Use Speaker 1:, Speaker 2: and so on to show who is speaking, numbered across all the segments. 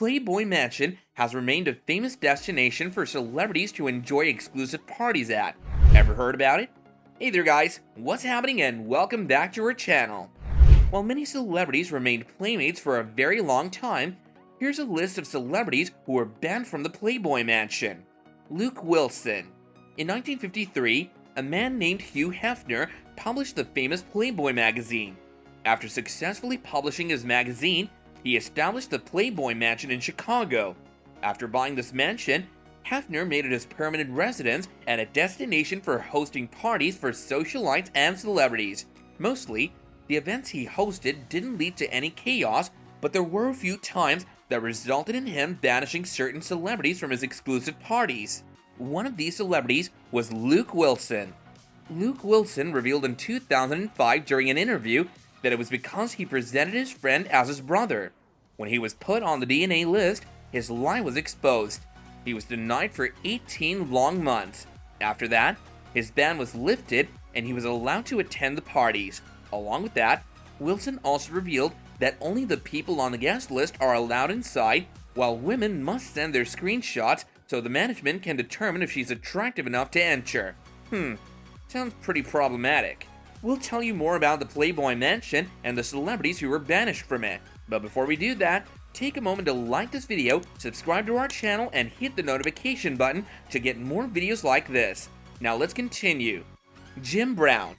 Speaker 1: Playboy Mansion has remained a famous destination for celebrities to enjoy exclusive parties at. Ever heard about it? Hey there guys, what's happening and welcome back to our channel. While many celebrities remained Playmates for a very long time, here's a list of celebrities who were banned from the Playboy Mansion. Luke Wilson. In 1953, a man named Hugh Hefner published the famous Playboy magazine. After successfully publishing his magazine, he established the Playboy Mansion in Chicago. After buying this mansion, Hefner made it his permanent residence and a destination for hosting parties for socialites and celebrities. Mostly, the events he hosted didn't lead to any chaos, but there were a few times that resulted in him banishing certain celebrities from his exclusive parties. One of these celebrities was Luke Wilson. Luke Wilson revealed in 2005 during an interview that it was because he presented his friend as his brother. When he was put on the DNA list, his lie was exposed. He was denied for 18 long months. After that, his ban was lifted and he was allowed to attend the parties. Along with that, Wilson also revealed that only the people on the guest list are allowed inside, while women must send their screenshots so the management can determine if she's attractive enough to enter. Sounds pretty problematic. We'll tell you more about the Playboy Mansion and the celebrities who were banished from it. But before we do that, take a moment to like this video, subscribe to our channel, and hit the notification button to get more videos like this. Now let's continue. Jim Brown.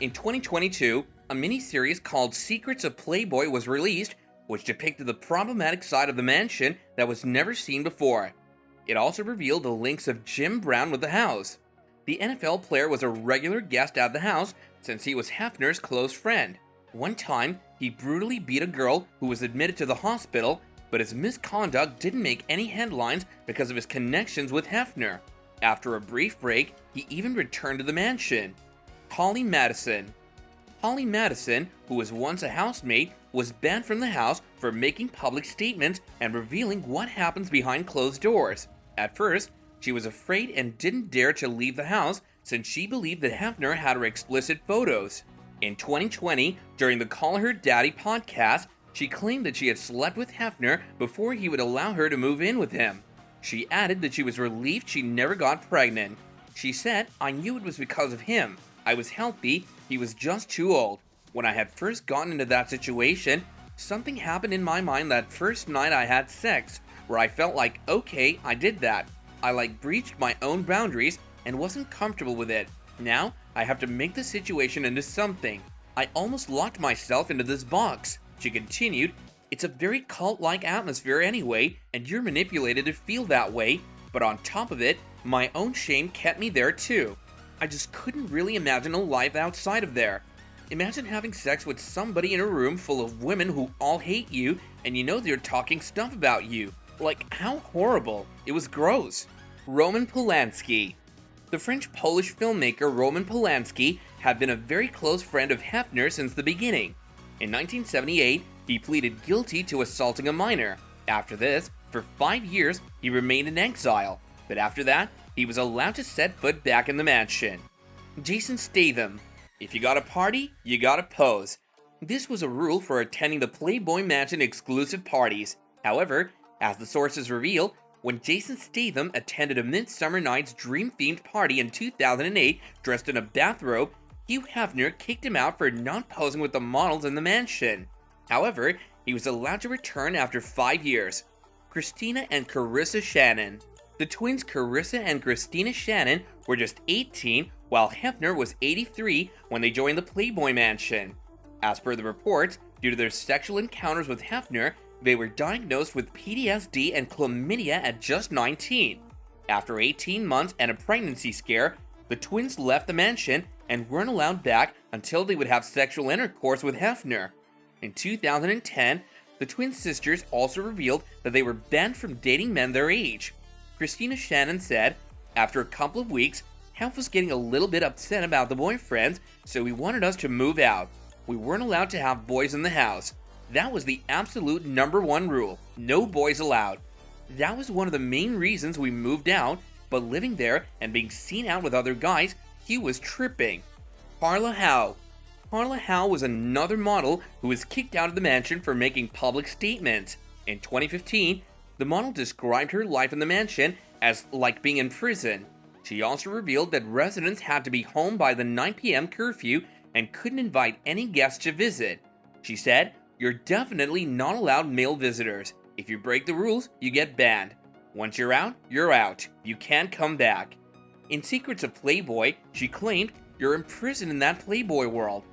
Speaker 1: In 2022, a miniseries called Secrets of Playboy was released, which depicted the problematic side of the mansion that was never seen before. It also revealed the links of Jim Brown with the house. The NFL player was a regular guest at the house since he was Hefner's close friend. One time, he brutally beat a girl who was admitted to the hospital, but his misconduct didn't make any headlines because of his connections with Hefner. After a brief break, he even returned to the mansion. Holly Madison. Holly Madison, who was once a housemate, was banned from the house for making public statements and revealing what happens behind closed doors. At first, she was afraid and didn't dare to leave the house since she believed that Hefner had her explicit photos. In 2020, during the Call Her Daddy podcast, she claimed that she had slept with Hefner before he would allow her to move in with him. She added that she was relieved she never got pregnant. She said, "I knew it was because of him. I was healthy, he was just too old. When I had first gotten into that situation, something happened in my mind that first night I had sex, where I felt like, okay, I did that. I breached my own boundaries and wasn't comfortable with it. Now, I have to make the situation into something. I almost locked myself into this box." She continued, "It's a very cult-like atmosphere anyway, and you're manipulated to feel that way, but on top of it, my own shame kept me there too. I just couldn't really imagine a life outside of there. Imagine having sex with somebody in a room full of women who all hate you, and you know they're talking stuff about you. How horrible. It was gross." Roman Polanski. The French-Polish filmmaker Roman Polanski had been a very close friend of Hefner since the beginning. In 1978, he pleaded guilty to assaulting a minor. After this, for 5 years, he remained in exile, but after that, he was allowed to set foot back in the mansion. Jason Statham. If you got a party, you gotta pose. This was a rule for attending the Playboy Mansion exclusive parties. However, as the sources reveal, when Jason Statham attended a Midsummer Night's Dream-themed party in 2008 dressed in a bathrobe, Hugh Hefner kicked him out for not posing with the models in the mansion. However, he was allowed to return after 5 years. Christina and Carissa Shannon. The twins Carissa and Christina Shannon were just 18, while Hefner was 83 when they joined the Playboy Mansion. As per the reports, due to their sexual encounters with Hefner, they were diagnosed with PTSD and chlamydia at just 19. After 18 months and a pregnancy scare, the twins left the mansion and weren't allowed back until they would have sexual intercourse with Hefner. In 2010, the twin sisters also revealed that they were banned from dating men their age. Christina Shannon said, "After a couple of weeks, Hef was getting a little bit upset about the boyfriends, so he wanted us to move out. We weren't allowed to have boys in the house. That was the absolute #1 rule. No boys allowed. That was one of the main reasons we moved out, but living there and being seen out with other guys, he was tripping." Carla Howe. Carla Howe was another model who was kicked out of the mansion for making public statements. In 2015, The model described her life in the mansion as like being in prison. She also revealed that residents had to be home by the 9 p.m. curfew and couldn't invite any guests to visit. She said, "You're definitely not allowed male visitors. If you break the rules, you get banned. Once you're out, you're out. You can't come back." In Secrets of Playboy, she claimed, "You're imprisoned in that Playboy world.